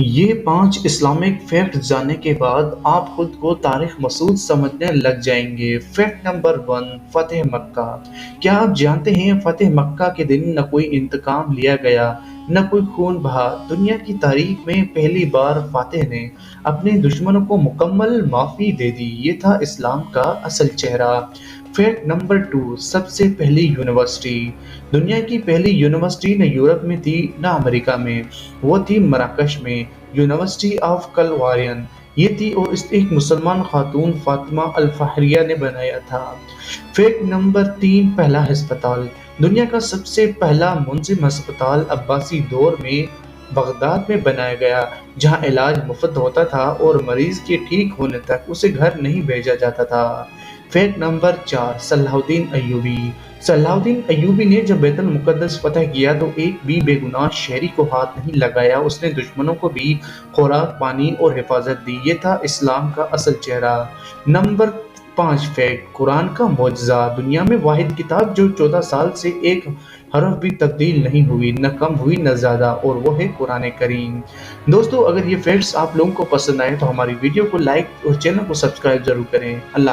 یہ 5 Islamic fact جاننے کے بعد آپ خود کو تاریخ مسعود سمجھنے لگ جائیں گے۔ فیکٹ نمبر 1، فتح مکہ۔ کیا آپ جانتے ہیں فتح مکہ کے دن نہ کوئی انتقام لیا گیا، نہ کوئی خون بہا۔ دنیا کی تاریخ میں پہلی بار فاتح نے اپنے دشمنوں کو مکمل معافی دے دی۔ یہ تھا اسلام کا اصل چہرہ۔ فیکٹ نمبر 2، سب سے پہلی یونیورسٹی۔ دنیا کی پہلی یونیورسٹی نہ یورپ میں تھی نہ امریکہ میں، وہ تھی مراکش میں، یونیورسٹی آف کلواریئن یہ تھی اور اس ایک مسلمان خاتون فاطمہ الفہریہ نے بنایا تھا۔ فیکٹ نمبر 3، پہلا ہسپتال۔ دنیا کا سب سے پہلا منظم ہسپتال عباسی دور میں بغداد میں بنایا گیا، جہاں علاج مفت ہوتا تھا اور مریض کے ٹھیک ہونے تک اسے گھر نہیں بھیجا جاتا تھا۔ فیکٹ نمبر 4، صلاح الدین ایوبی۔ صلاح الدین ایوبی نے جب بیت المقدس فتح کیا تو ایک بھی بے گناہ شہری کو ہاتھ نہیں لگایا، اس نے دشمنوں کو بھی خوراک، پانی اور حفاظت دی۔ یہ تھا اسلام کا اصل چہرہ۔ نمبر 5 فیکٹ، قرآن کا معجزہ۔ دنیا میں واحد کتاب جو 14 سال سے ایک حرف بھی تبدیل نہیں ہوئی، نہ کم ہوئی نہ زیادہ، اور وہ ہے قرآن کریم۔ دوستو، اگر یہ فیکٹس آپ لوگوں کو پسند آئے تو ہماری ویڈیو کو لائک اور چینل کو سبسکرائب ضرور کریں۔ اللہ